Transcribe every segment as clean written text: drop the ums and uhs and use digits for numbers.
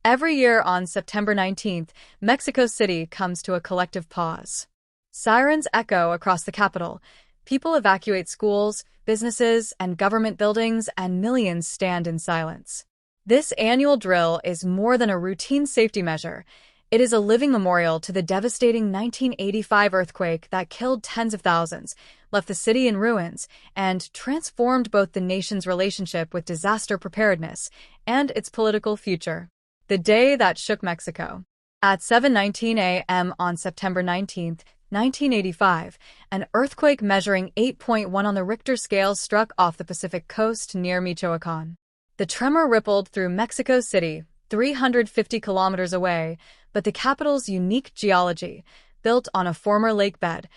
Every year on September 19th, Mexico City comes to a collective pause. Sirens echo across the capital. People evacuate schools, businesses, and government buildings, and millions stand in silence. This annual drill is more than a routine safety measure. It is a living memorial to the devastating 1985 earthquake that killed tens of thousands, left the city in ruins, and transformed both the nation's relationship with disaster preparedness and its political future. The day that shook Mexico. At 7:19 a.m. on September 19, 1985, an earthquake measuring 8.1 on the Richter scale struck off the Pacific coast near Michoacán. The tremor rippled through Mexico City, 350 kilometers away, but the capital's unique geology, built on a former lake bed,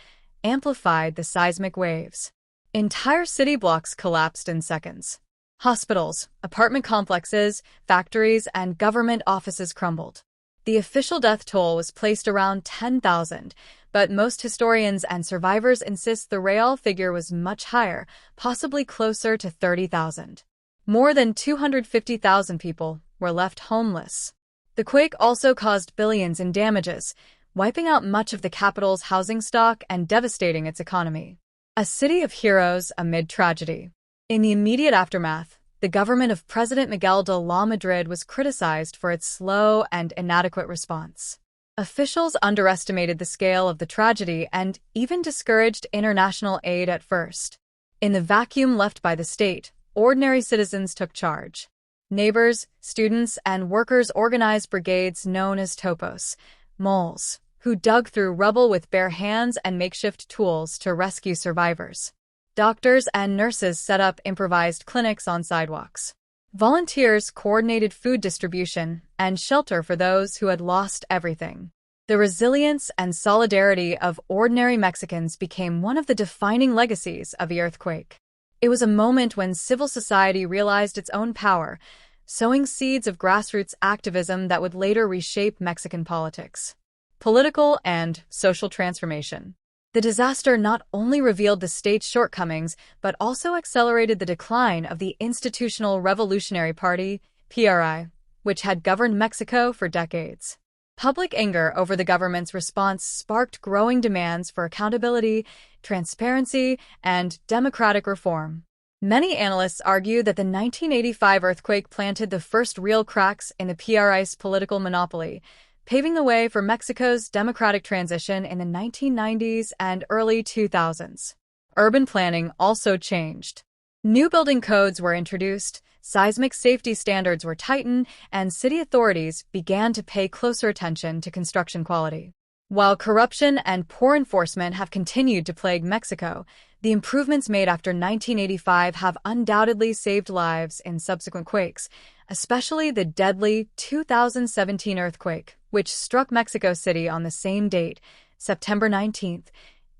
amplified the seismic waves. Entire city blocks collapsed in seconds. Hospitals, apartment complexes, factories, and government offices crumbled. The official death toll was placed around 10,000, but most historians and survivors insist the real figure was much higher, possibly closer to 30,000. More than 250,000 people were left homeless. The quake also caused billions in damages, wiping out much of the capital's housing stock and devastating its economy. A city of heroes amid tragedy. In the immediate aftermath, the government of President Miguel de la Madrid was criticized for its slow and inadequate response. Officials underestimated the scale of the tragedy and even discouraged international aid at first. In the vacuum left by the state, ordinary citizens took charge. Neighbors, students, and workers organized brigades known as topos, moles, who dug through rubble with bare hands and makeshift tools to rescue survivors. Doctors and nurses set up improvised clinics on sidewalks. Volunteers coordinated food distribution and shelter for those who had lost everything. The resilience and solidarity of ordinary Mexicans became one of the defining legacies of the earthquake. It was a moment when civil society realized its own power, sowing seeds of grassroots activism that would later reshape Mexican politics. Political and social transformation. The disaster not only revealed the state's shortcomings, but also accelerated the decline of the Institutional Revolutionary Party, PRI, which had governed Mexico for decades. Public anger over the government's response sparked growing demands for accountability, transparency, and democratic reform. Many analysts argue that the 1985 earthquake planted the first real cracks in the PRI's political monopoly, paving the way for Mexico's democratic transition in the 1990s and early 2000s. Urban planning also changed. New building codes were introduced, seismic safety standards were tightened, and city authorities began to pay closer attention to construction quality. While corruption and poor enforcement have continued to plague Mexico, the improvements made after 1985 have undoubtedly saved lives in subsequent quakes, especially the deadly 2017 earthquake, which struck Mexico City on the same date, September 19th,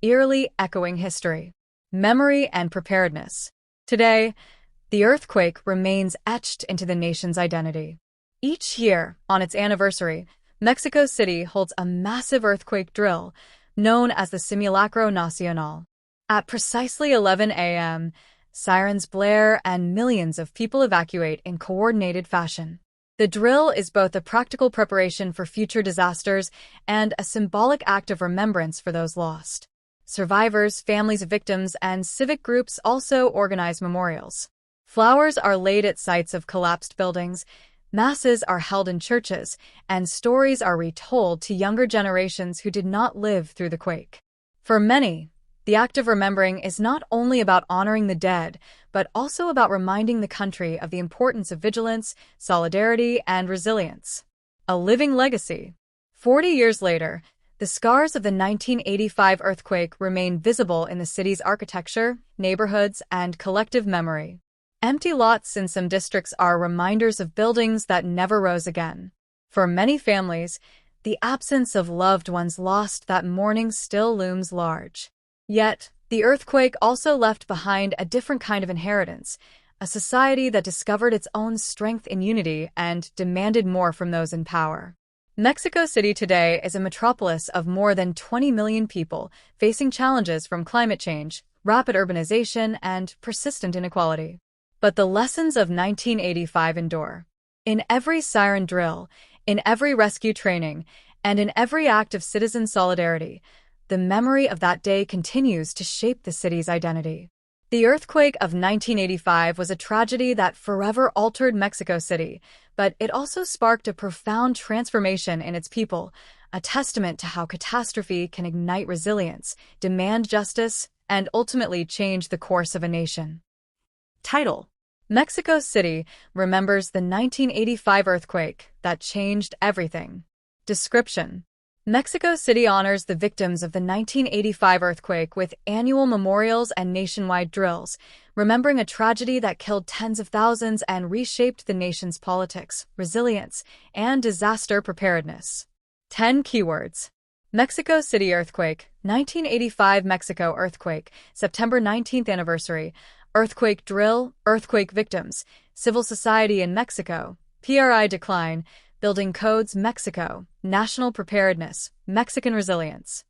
eerily echoing history. Memory and preparedness. Today, the earthquake remains etched into the nation's identity. Each year, on its anniversary, Mexico City holds a massive earthquake drill, known as the Simulacro Nacional. At precisely 11 a.m., sirens blare and millions of people evacuate in coordinated fashion. The drill is both a practical preparation for future disasters and a symbolic act of remembrance for those lost. Survivors, families of victims, and civic groups also organize memorials. Flowers are laid at sites of collapsed buildings, masses are held in churches, and stories are retold to younger generations who did not live through the quake. For many, the act of remembering is not only about honoring the dead, but also about reminding the country of the importance of vigilance, solidarity, and resilience. A living legacy. 40 years later, the scars of the 1985 earthquake remain visible in the city's architecture, neighborhoods, and collective memory. Empty lots in some districts are reminders of buildings that never rose again. For many families, the absence of loved ones lost that morning still looms large. Yet, the earthquake also left behind a different kind of inheritance, a society that discovered its own strength in unity and demanded more from those in power. Mexico City today is a metropolis of more than 20 million people, facing challenges from climate change, rapid urbanization, and persistent inequality. But the lessons of 1985 endure. In every siren drill, In every rescue training, and in every act of citizen solidarity, the memory of that day continues to shape the city's identity. The earthquake of 1985 was a tragedy that forever altered Mexico City, but it also sparked a profound transformation in its people, a testament to how catastrophe can ignite resilience, demand justice, and ultimately change the course of a nation. Title: Mexico City remembers the 1985 earthquake that changed everything. Description: Mexico City honors the victims of the 1985 earthquake with annual memorials and nationwide drills, remembering a tragedy that killed tens of thousands and reshaped the nation's politics, resilience, and disaster preparedness. 10 keywords. Mexico City earthquake, 1985 Mexico earthquake, September 19th anniversary, earthquake drill, earthquake victims, civil society in Mexico, PRI decline, building codes Mexico, national preparedness, Mexican resilience.